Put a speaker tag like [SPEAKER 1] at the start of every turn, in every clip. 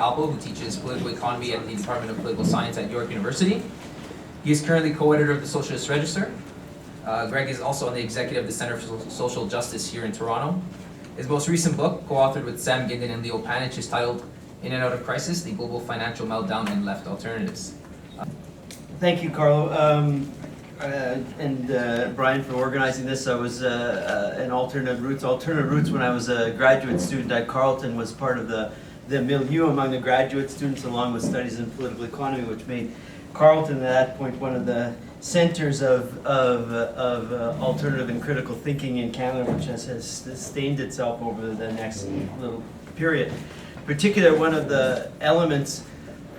[SPEAKER 1] Albo, who teaches political economy at the Department of Political Science at York University. He is currently co-editor of the Socialist Register. Greg is also on the executive of the Center for Social Justice here in Toronto. His most recent book, co-authored with Sam Ginden and Leo Panich, is titled In and Out of Crisis, The Global Financial Meltdown and Left Alternatives.
[SPEAKER 2] Thank you, Carlo, and Brian, for organizing this. I was in Alternate Roots. Alternate Roots, when I was a graduate student at Carleton, was part of the milieu among the graduate students, along with studies in political economy, which made Carleton at that point one of the centers of alternative and critical thinking in Canada, which has sustained itself over the next little period. In particular, one of the elements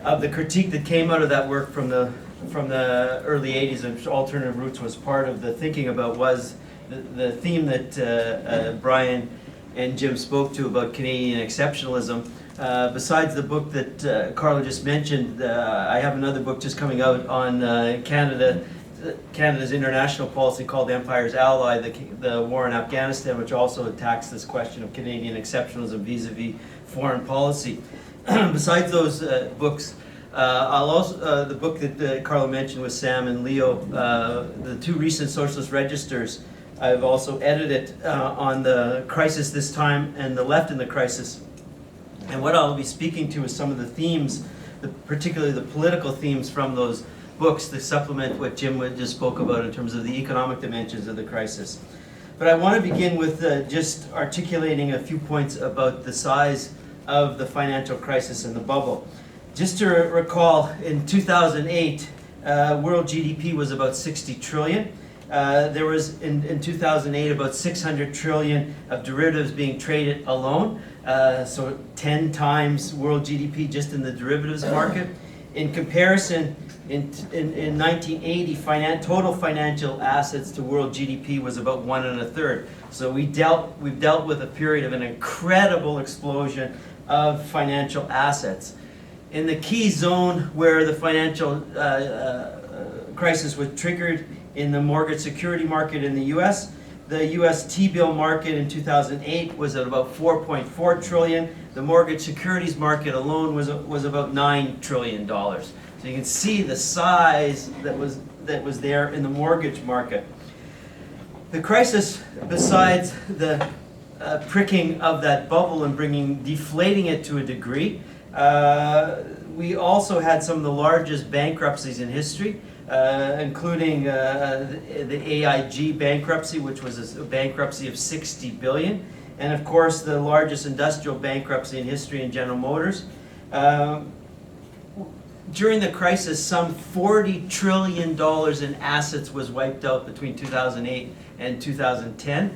[SPEAKER 2] of the critique that came out of that work from the early 80s, and Alternative Roots was part of the thinking about, was the theme that Brian and Jim spoke to about Canadian exceptionalism. Besides the book that Carlo just mentioned, I have another book just coming out on Canada's international policy called Empire's Ally, the war in Afghanistan, which also attacks this question of Canadian exceptionalism vis-a-vis foreign policy. Besides those books, the book that Carlo mentioned with Sam and Leo, the two recent Socialist Registers, I've also edited on the crisis this time and the left in the crisis. And what I'll be speaking to is some of the themes, particularly the political themes from those books, to supplement what Jim just spoke about in terms of the economic dimensions of the crisis. But I want to begin with just articulating a few points about the size of the financial crisis and the bubble. Just to recall, in 2008, world GDP was about 60 trillion. There was, in 2008, about 600 trillion of derivatives being traded alone. So 10 times world GDP just in the derivatives market. In comparison, in 1980, total financial assets to world GDP was about 1 1/3. So we've dealt with a period of an incredible explosion of financial assets. In the key zone where the financial crisis was triggered, in the mortgage security market in the U.S., the U.S. T-bill market in 2008 was at about 4.4 trillion. The mortgage securities market alone was about $9 trillion. So you can see the size that was there in the mortgage market. The crisis, besides the pricking of that bubble and deflating it to a degree, we also had some of the largest bankruptcies in history. Including the AIG bankruptcy, which was a bankruptcy of 60 billion, and of course the largest industrial bankruptcy in history in General Motors. During the crisis, some $40 trillion in assets was wiped out between 2008 and 2010.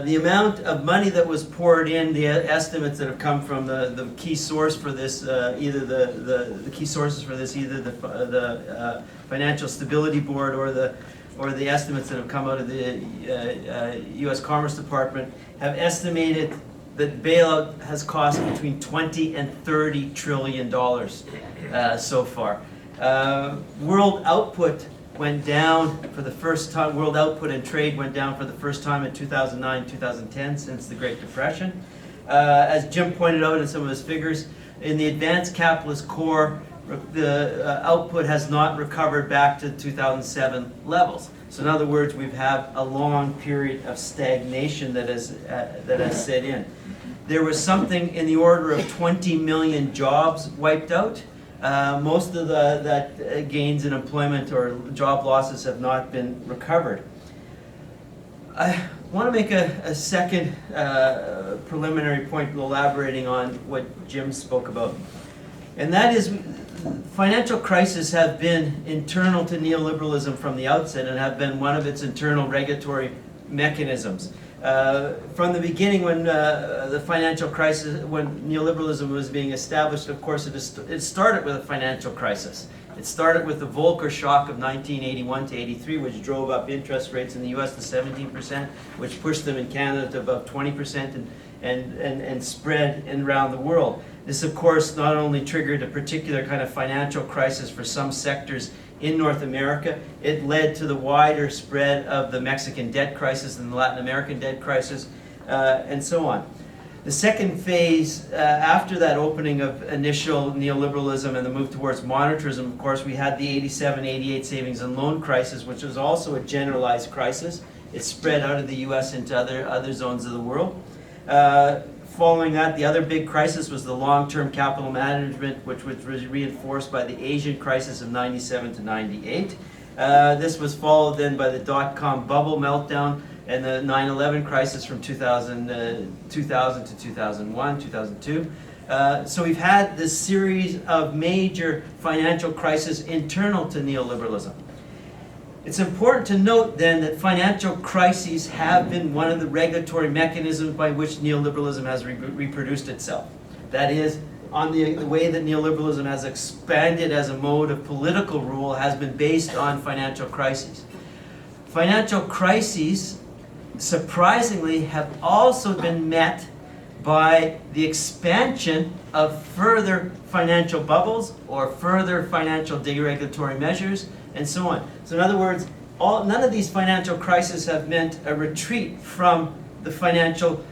[SPEAKER 2] The amount of money that was poured in, the estimates that have come from the key source for this, either the key sources for this, either the Financial Stability Board or the estimates that have come out of the U.S. Commerce Department, have estimated that bailout has cost between $20 and $30 trillion so far. World output went down for the first time. World output and trade went down for the first time in 2009, 2010 since the Great Depression. As Jim pointed out in some of his figures, in the advanced capitalist core, the output has not recovered back to 2007 levels. So in other words, we've had a long period of stagnation that has set in. There was something in the order of 20 million jobs wiped out. Most of that gains in employment or job losses have not been recovered. I want to make a second preliminary point elaborating on what Jim spoke about. And that is, financial crises have been internal to neoliberalism from the outset and have been one of its internal regulatory mechanisms. From the beginning, when the financial crisis, when neoliberalism was being established, of course, it started with a financial crisis. It started with the Volcker shock of 1981 to 83, which drove up interest rates in the U.S. to 17%, which pushed them in Canada to about 20%, and spread around the world. This, of course, not only triggered a particular kind of financial crisis for some sectors in North America, it led to the wider spread of the Mexican debt crisis and the Latin American debt crisis, and so on. The second phase, after that opening of initial neoliberalism and the move towards monetarism, of course, we had the 87, 88 savings and loan crisis, which was also a generalized crisis. It spread out of the US into other zones of the world. Following that, the other big crisis was the long-term capital management, which was reinforced by the Asian crisis of 97 to 98. This was followed then by the dot-com bubble meltdown and the 9/11 crisis from 2000 to 2001, 2002. So we've had this series of major financial crises internal to neoliberalism. It's important to note then that financial crises have been one of the regulatory mechanisms by which neoliberalism has reproduced itself. That is, on the way that neoliberalism has expanded as a mode of political rule has been based on financial crises. Financial crises, surprisingly, have also been met by the expansion of further financial bubbles or further financial deregulatory measures and so on. So in other words, none of these financial crises have meant a retreat from the financial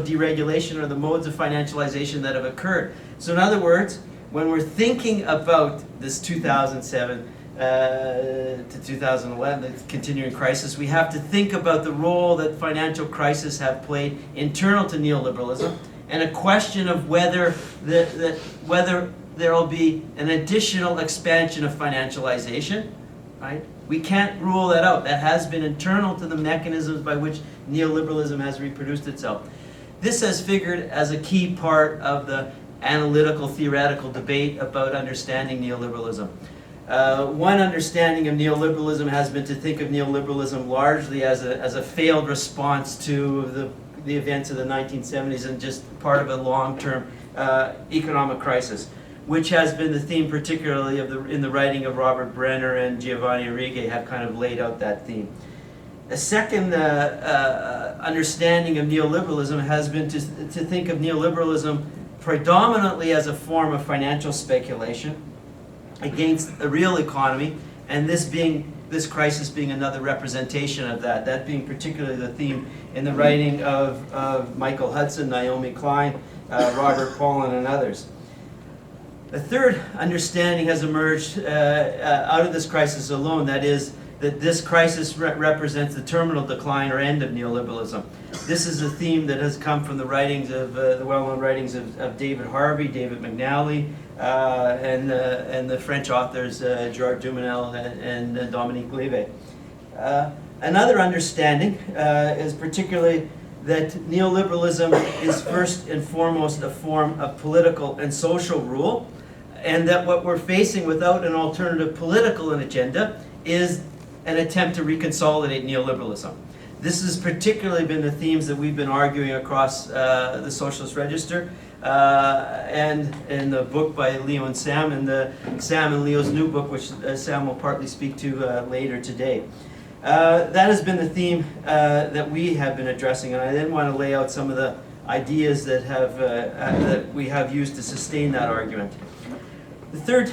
[SPEAKER 2] deregulation or the modes of financialization that have occurred. So in other words, when we're thinking about this 2007 to 2011, the continuing crisis, we have to think about the role that financial crises have played internal to neoliberalism, and a question of whether there will be an additional expansion of financialization, right? We can't rule that out. That has been internal to the mechanisms by which neoliberalism has reproduced itself. This has figured as a key part of the analytical, theoretical debate about understanding neoliberalism. One understanding of neoliberalism has been to think of neoliberalism largely as a failed response to the events of the 1970s and just part of a long-term economic crisis, which has been the theme particularly in the writing of Robert Brenner and Giovanni Arrighi have kind of laid out that theme. A second understanding of neoliberalism has been to think of neoliberalism predominantly as a form of financial speculation against the real economy, and this crisis being another representation of that being particularly the theme in the writing of Michael Hudson, Naomi Klein, Robert Pollin, and others. A third understanding has emerged out of this crisis alone, that is, that this crisis represents the terminal decline or end of neoliberalism. This is a theme that has come from the writings of the well-known writings of David Harvey, David McNally, and the French authors Gerard Dumenel and Dominique Levy. Another understanding is particularly that neoliberalism is first and foremost a form of political and social rule, and that what we're facing without an alternative political agenda is an attempt to reconsolidate neoliberalism. This has particularly been the themes that we've been arguing across the Socialist Register and in the book by Leo and Sam, and Sam and Leo's new book, which Sam will partly speak to later today. That has been the theme that we have been addressing, and I then want to lay out some of the ideas that we have used to sustain that argument. The third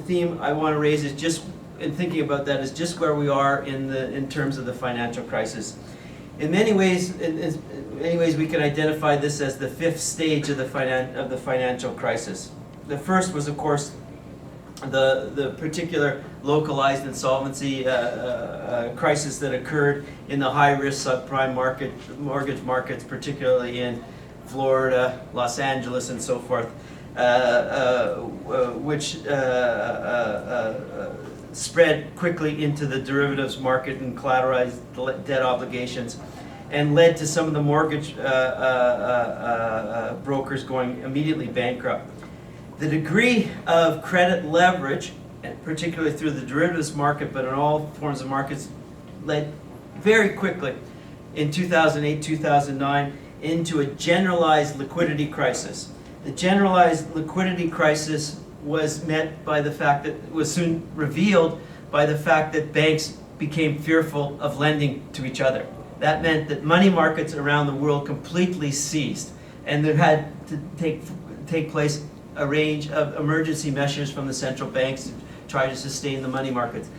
[SPEAKER 2] theme I want to raise is just in thinking about that is just where we are in terms of the financial crisis. In many ways, we can identify this as the fifth stage of the financial crisis. The first was, of course, the particular localized insolvency crisis that occurred in the high-risk subprime mortgage markets, particularly in Florida, Los Angeles, and so forth, which spread quickly into the derivatives market and collateralized debt obligations, and led to some of the mortgage brokers going immediately bankrupt. The degree of credit leverage, particularly through the derivatives market, but in all forms of markets, led very quickly in 2008, 2009 into a generalized liquidity crisis. The generalized liquidity crisis was met by the fact that it was soon revealed by the fact that banks became fearful of lending to each other. That meant that money markets around the world completely ceased, and there had to take place a range of emergency measures from the central banks to try to sustain the money markets.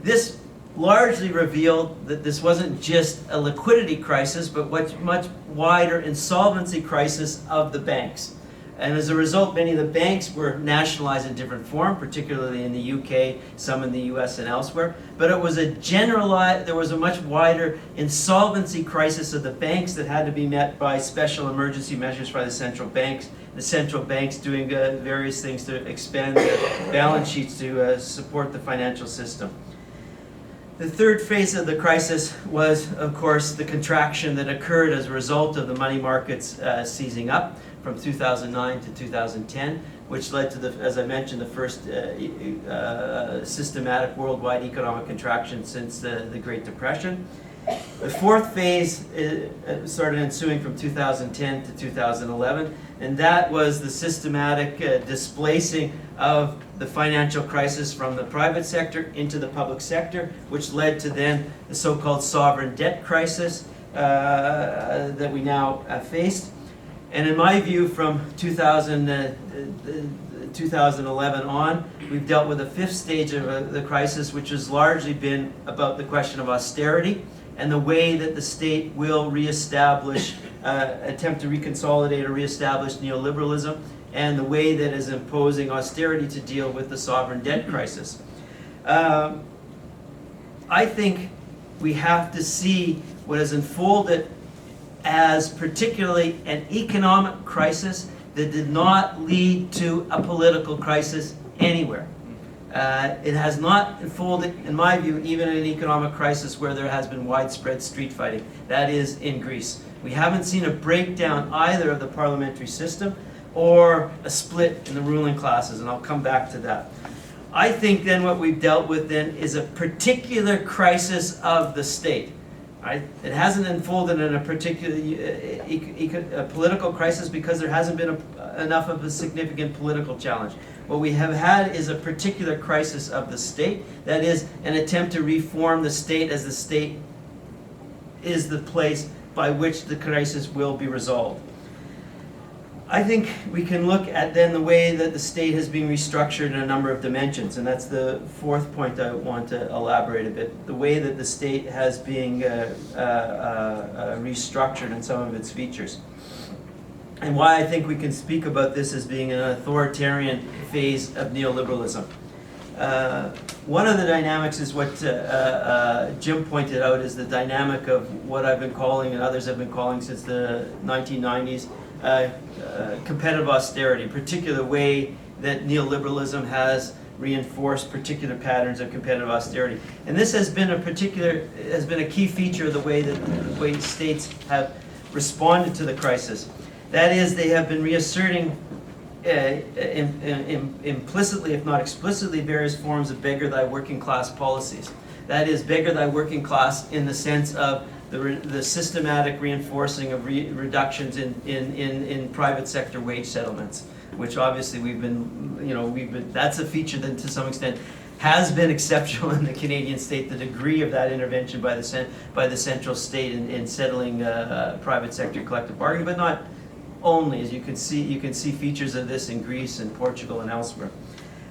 [SPEAKER 2] This largely revealed that this wasn't just a liquidity crisis, but much wider insolvency crisis of the banks. And as a result, many of the banks were nationalized in different form, particularly in the UK, some in the US and elsewhere. But it was there was a much wider insolvency crisis of the banks that had to be met by special emergency measures by the central banks. The central banks doing various things to expand their balance sheets to support the financial system. The third phase of the crisis was, of course, the contraction that occurred as a result of the money markets seizing up from 2009 to 2010, which led to, as I mentioned, the first systematic worldwide economic contraction since the Great Depression. The fourth phase started ensuing from 2010 to 2011, and that was the systematic displacing of the financial crisis from the private sector into the public sector, which led to then the so-called sovereign debt crisis that we now faced. And in my view, from 2011 on, we've dealt with the fifth stage of the crisis, which has largely been about the question of austerity and the way that the state will reestablish, attempt to reconsolidate or reestablish neoliberalism, and the way that is imposing austerity to deal with the sovereign debt crisis. I think we have to see what has unfolded as particularly an economic crisis that did not lead to a political crisis anywhere. It has not unfolded, in my view, even in an economic crisis where there has been widespread street fighting. That is in Greece. We haven't seen a breakdown either of the parliamentary system or a split in the ruling classes, and I'll come back to that. I think then what we've dealt with then is a particular crisis of the state. Right? It hasn't unfolded in a particular political crisis because there hasn't been enough of a significant political challenge. What we have had is a particular crisis of the state, that is an attempt to reform the state as the state is the place by which the crisis will be resolved. I think we can look at then the way that the state has been restructured in a number of dimensions, and that's the fourth point I want to elaborate a bit. The way that the state has been restructured in some of its features. And why I think we can speak about this as being an authoritarian phase of neoliberalism. One of the dynamics is what Jim pointed out, is the dynamic of what I've been calling and others have been calling since the 1990s, competitive austerity, particular way that neoliberalism has reinforced particular patterns of competitive austerity. And this has been a key feature of the way that states have responded to the crisis. That is, they have been reasserting implicitly, if not explicitly, various forms of beggar thy working class policies. That is, beggar thy working class in the sense of the systematic reinforcing of reductions in private sector wage settlements, which obviously that's a feature that to some extent has been exceptional in the Canadian state, the degree of that intervention by the central state in settling private sector collective bargaining, but not only. As you can see features of this in Greece and Portugal and elsewhere.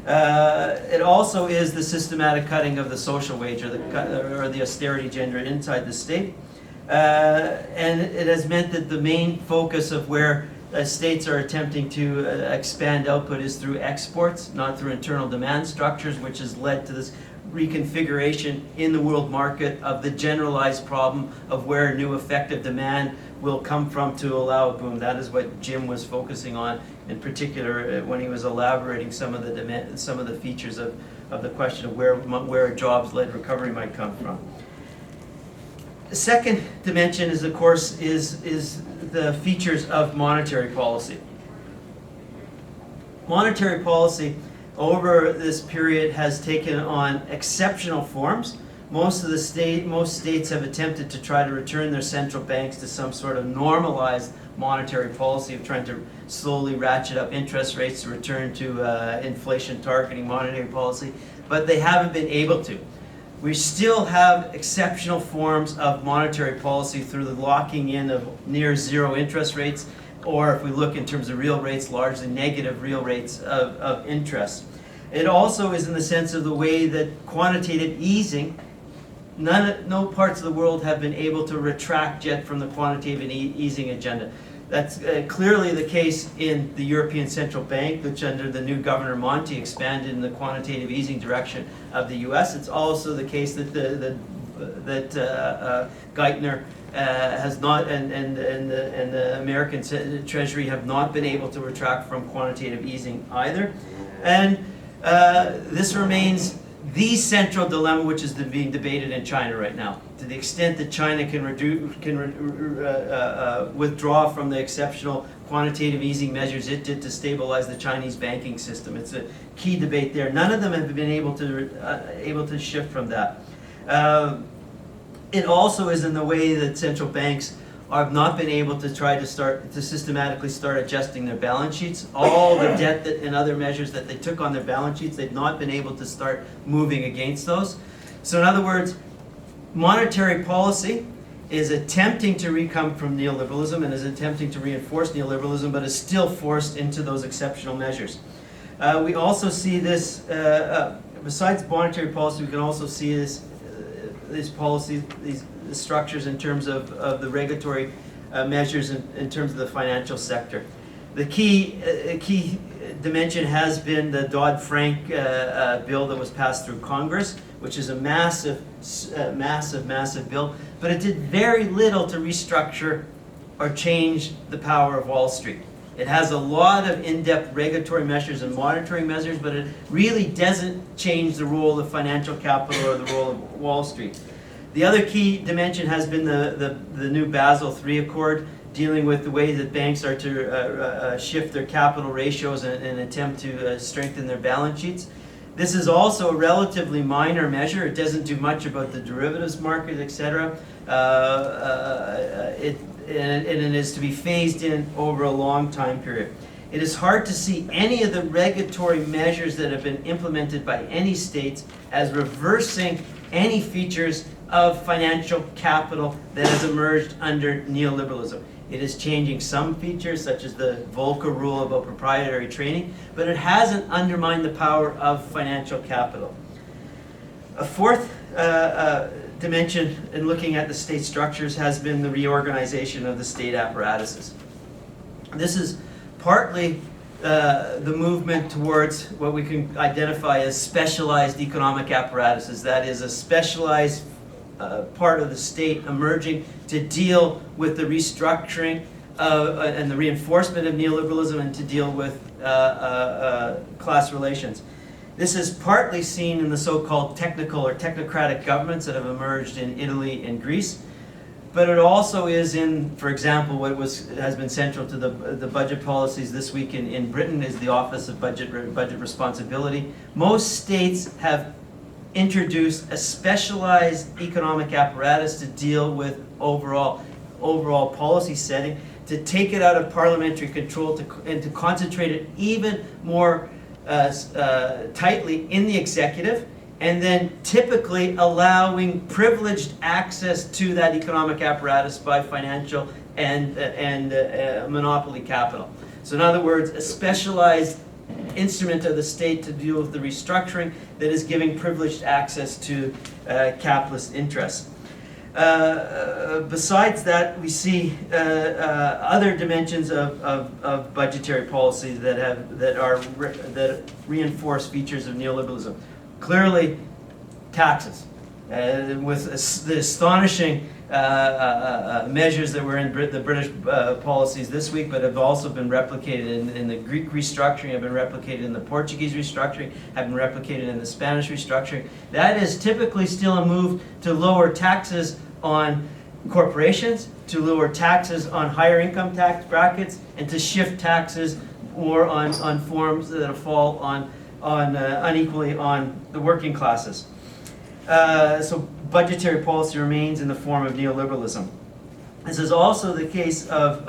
[SPEAKER 2] It also is the systematic cutting of the social wage or the austerity agenda inside the state. And it has meant that the main focus of where states are attempting to expand output is through exports, not through internal demand structures, which has led to this reconfiguration in the world market of the generalized problem of where new effective demand will come from to allow a boom. That is what Jim was focusing on, in particular when he was elaborating some of the features of the question of where a jobs-led recovery might come from. The second dimension is, of course, is the features of monetary policy. Monetary policy over this period has taken on exceptional forms. Most states have attempted to try to return their central banks to some sort of normalized monetary policy of trying to slowly ratchet up interest rates to return to inflation targeting monetary policy, but they haven't been able to. We still have exceptional forms of monetary policy through the locking in of near zero interest rates, or if we look in terms of real rates, largely negative real rates of interest. It also is in the sense of the way that quantitative easing no parts of the world have been able to retract yet from the quantitative easing agenda. That's clearly the case in the European Central Bank, which under the new Governor Monti expanded in the quantitative easing direction of the U.S. It's also the case that Geithner has not, and the American Treasury have not been able to retract from quantitative easing either. And this remains the central dilemma which is being debated in China right now. To the extent that China can withdraw from the exceptional quantitative easing measures it did to stabilize the Chinese banking system. It's a key debate there. None of them have been able to shift from that. It also is in the way that central banks have not been able to try to systematically start adjusting their balance sheets. All the debt and other measures that they took on their balance sheets, they've not been able to start moving against those. So in other words, monetary policy is attempting to come from neoliberalism and is attempting to reinforce neoliberalism, but is still forced into those exceptional measures. We also see this, besides monetary policy, we can also see these policies, these structures in terms of the regulatory measures in terms of the financial sector. The key dimension has been the Dodd-Frank bill that was passed through Congress, which is a massive bill, but it did very little to restructure or change the power of Wall Street. It has a lot of in-depth regulatory measures and monitoring measures, but it really doesn't change the role of financial capital or the role of Wall Street. The other key dimension has been the new Basel III Accord, dealing with the way that banks are to shift their capital ratios and attempt to strengthen their balance sheets. This is also a relatively minor measure. It doesn't do much about the derivatives market, etc. And it is to be phased in over a long time period. It is hard to see any of the regulatory measures that have been implemented by any states as reversing any features of financial capital that has emerged under neoliberalism. It is changing some features, such as the Volcker rule about proprietary trading, but it hasn't undermined the power of financial capital. A fourth dimension in looking at the state structures has been the reorganization of the state apparatuses. This is partly the movement towards what we can identify as specialized economic apparatuses. That is a specialized part of the state emerging to deal with the restructuring and the reinforcement of neoliberalism and to deal with class relations. This is partly seen in the so-called technical or technocratic governments that have emerged in Italy and Greece, but it also is in, for example, what has been central to the budget policies this week in Britain is the Office of Budget Responsibility. Most states have introduced a specialized economic apparatus to deal with overall policy setting, to take it out of parliamentary control and to concentrate it even more tightly in the executive, and then typically allowing privileged access to that economic apparatus by financial and monopoly capital. So in other words, a specialized instrument of the state to deal with the restructuring that is giving privileged access to capitalist interests. Besides that, we see other dimensions of budgetary policy that reinforce features of neoliberalism. Clearly, taxes, with the astonishing measures that were in the British policies this week, but have also been replicated in the Greek restructuring, have been replicated in the Portuguese restructuring, have been replicated in the Spanish restructuring. That is typically still a move to lower taxes on corporations, to lower taxes on higher income tax brackets, and to shift taxes more on forms that fall unequally on the working classes. So budgetary policy remains in the form of neoliberalism. This is also the case of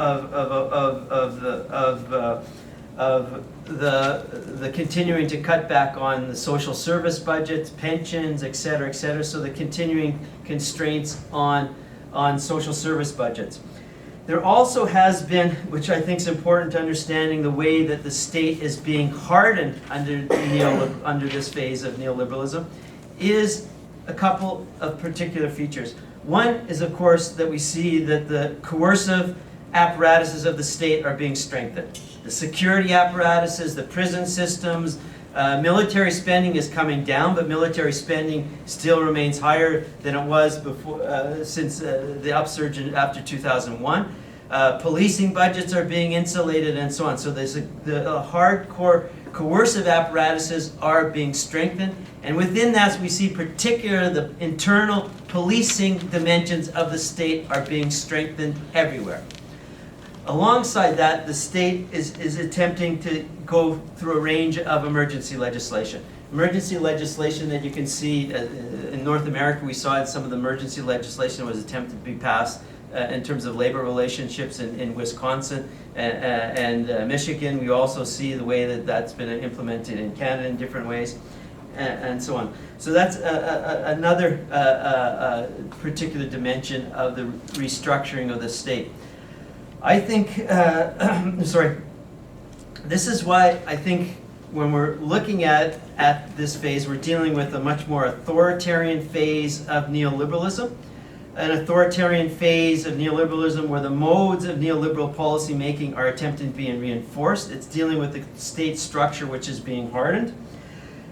[SPEAKER 2] the continuing to cut back on the social service budgets, pensions, et cetera, et cetera. So the continuing constraints on social service budgets. There also has been, which I think is important to understanding, the way that the state is being hardened under this phase of neoliberalism, is a couple of particular features. One is, of course, that we see that the coercive apparatuses of the state are being strengthened. The security apparatuses, the prison systems, military spending is coming down, but military spending still remains higher than it was before, since the upsurge after 2001. Policing budgets are being insulated and so on. So there's the hardcore coercive apparatuses are being strengthened. And within that, we see particularly the internal policing dimensions of the state are being strengthened everywhere. Alongside that, the state is attempting to go through a range of emergency legislation. Emergency legislation that you can see in North America, we saw some of the emergency legislation that was attempted to be passed in terms of labor relationships in Wisconsin and Michigan. We also see the way that that's been implemented in Canada in different ways and so on. So that's another particular dimension of the restructuring of the state. I think, sorry, this is why I think when we're looking at this phase, we're dealing with a much more authoritarian phase of neoliberalism, an authoritarian phase of neoliberalism where the modes of neoliberal policy making are attempting to be reinforced. It's dealing with the state structure which is being hardened.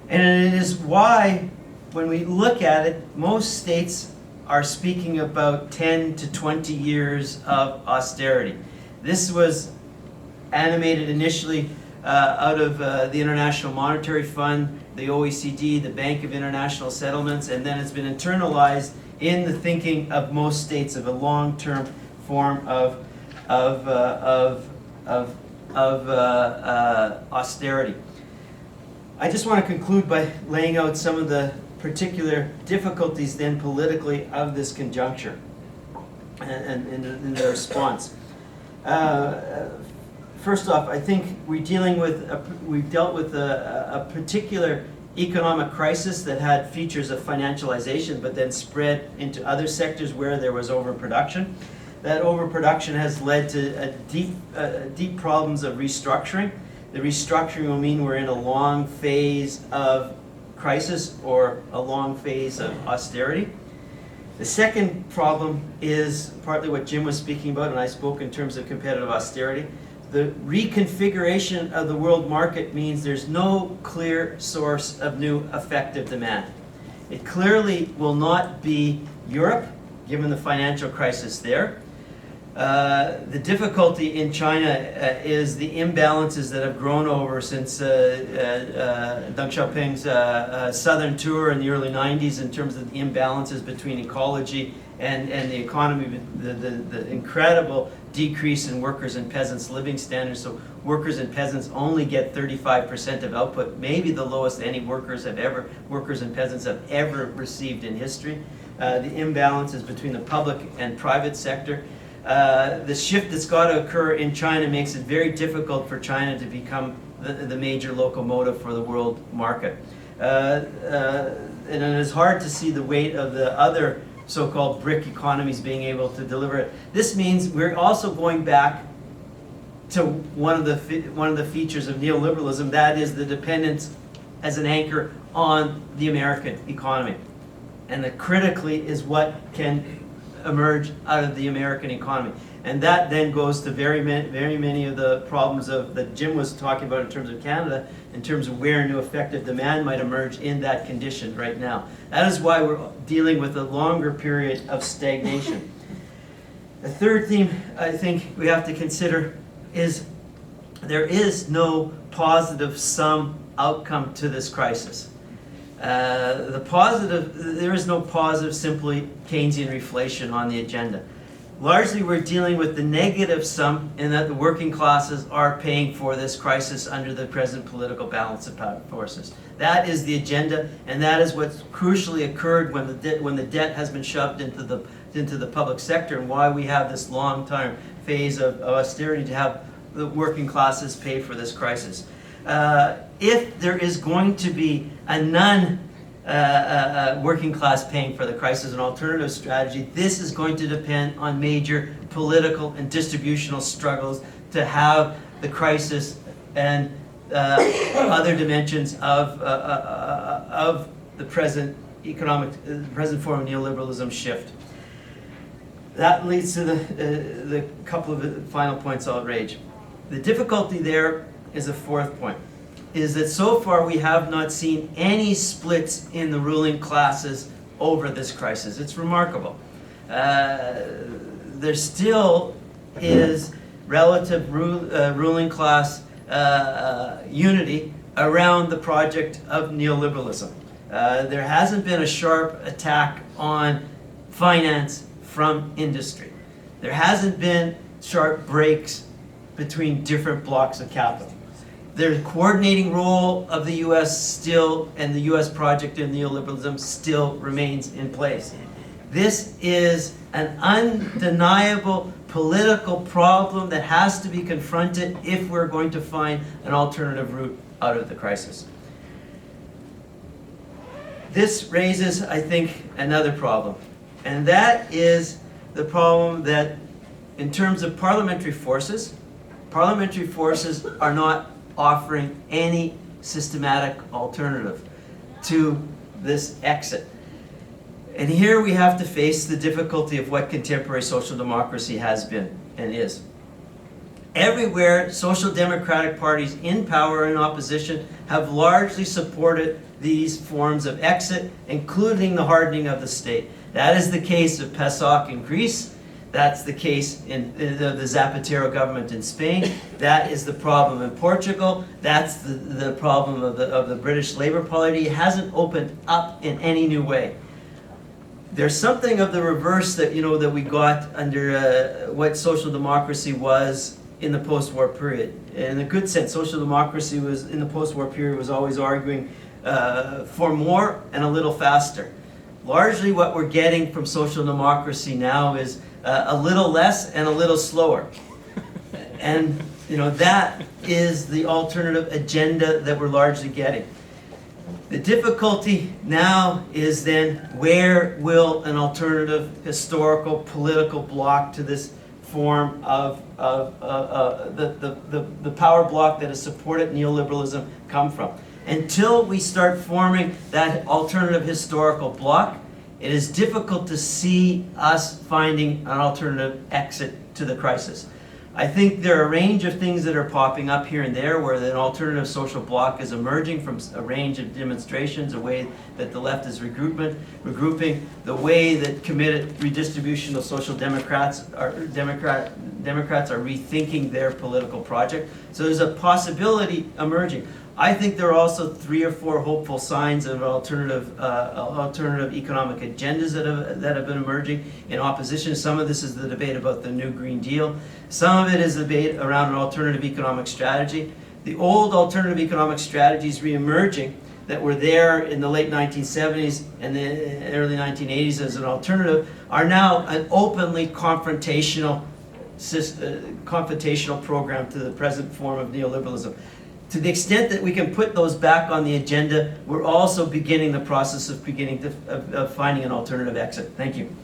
[SPEAKER 2] And it is why, when we look at it, most states are speaking about 10 to 20 years of austerity. This was animated initially out of the International Monetary Fund, the OECD, the Bank of International Settlements, and then it's been internalized in the thinking of most states of a long-term form of austerity. I just want to conclude by laying out some of the particular difficulties then politically of this conjuncture and in the response. First off, I think we've dealt with a particular economic crisis that had features of financialization but then spread into other sectors where there was overproduction. That overproduction has led to deep problems of restructuring. The restructuring will mean we're in a long phase of crisis or a long phase of austerity. The second problem is partly what Jim was speaking about, and I spoke in terms of competitive austerity. The reconfiguration of the world market means there's no clear source of new effective demand. It clearly will not be Europe, given the financial crisis there. The difficulty in China is the imbalances that have grown over since Deng Xiaoping's southern tour in the early 90s in terms of the imbalances between ecology and the economy, the incredible decrease in workers and peasants' living standards. So workers and peasants only get 35% of output, maybe the lowest any workers and peasants have ever received in history. The imbalances between the public and private sector. The shift that's got to occur in China makes it very difficult for China to become the major locomotive for the world market. And it is hard to see the weight of the other so-called BRIC economies being able to deliver it. This means we're also going back to one of the features of neoliberalism, that is the dependence as an anchor on the American economy. And that critically is what can emerge out of the American economy. And that then goes to very many of the problems that Jim was talking about in terms of Canada, in terms of where new effective demand might emerge in that condition right now. That is why we're dealing with a longer period of stagnation. The third theme I think we have to consider is there is no positive sum outcome to this crisis. There is no positive, simply Keynesian reflation on the agenda. Largely, we're dealing with the negative sum in that the working classes are paying for this crisis under the present political balance of power forces. That is the agenda, and that is what's crucially occurred when the debt has been shoved into the public sector, and why we have this long-term phase of austerity to have the working classes pay for this crisis. If there is going to be a working class paying for the crisis, an alternative strategy, this is going to depend on major political and distributional struggles to have the crisis and other dimensions of the present present form of neoliberalism shift. That leads to the couple of final points I'll raise. The difficulty there is a fourth point, is that so far we have not seen any splits in the ruling classes over this crisis. It's remarkable. There still is relative ruling class unity around the project of neoliberalism. There hasn't been a sharp attack on finance from industry. There hasn't been sharp breaks between different blocks of capital. The coordinating role of the US still, and the US project in neoliberalism still remains in place. This is an undeniable political problem that has to be confronted if we're going to find an alternative route out of the crisis. This raises, I think, another problem, and that is the problem that in terms of parliamentary forces are not offering any systematic alternative to this exit. And here we have to face the difficulty of what contemporary social democracy has been and is. Everywhere, social democratic parties in power and opposition have largely supported these forms of exit, including the hardening of the state. That is the case of PASOK in Greece. That's the case in the Zapatero government in Spain. That is the problem in Portugal. That's the problem of the British Labour Party. It hasn't opened up in any new way. There's something of the reverse that that we got under what social democracy was in the post-war period. In a good sense, social democracy was in the post-war period was always arguing for more and a little faster. Largely what we're getting from social democracy now is a little less and a little slower. And that is the alternative agenda that we're largely getting. The difficulty now is then, where will an alternative historical political bloc to this form of the power bloc that has supported neoliberalism come from? Until we start forming that alternative historical bloc, it is difficult to see us finding an alternative exit to the crisis. I think there are a range of things that are popping up here and there where an alternative social bloc is emerging from a range of demonstrations, a way that the left is regrouping, the way that committed redistribution of social democrats are rethinking their political project. So there's a possibility emerging. I think there are also 3 or 4 hopeful signs of alternative economic agendas that have been emerging in opposition. Some of this is the debate about the new Green Deal. Some of it is the debate around an alternative economic strategy. The old alternative economic strategies re-emerging that were there in the late 1970s and the early 1980s as an alternative are now an openly confrontational program to the present form of neoliberalism. To the extent that we can put those back on the agenda, we're also beginning the process of finding an alternative exit. Thank you.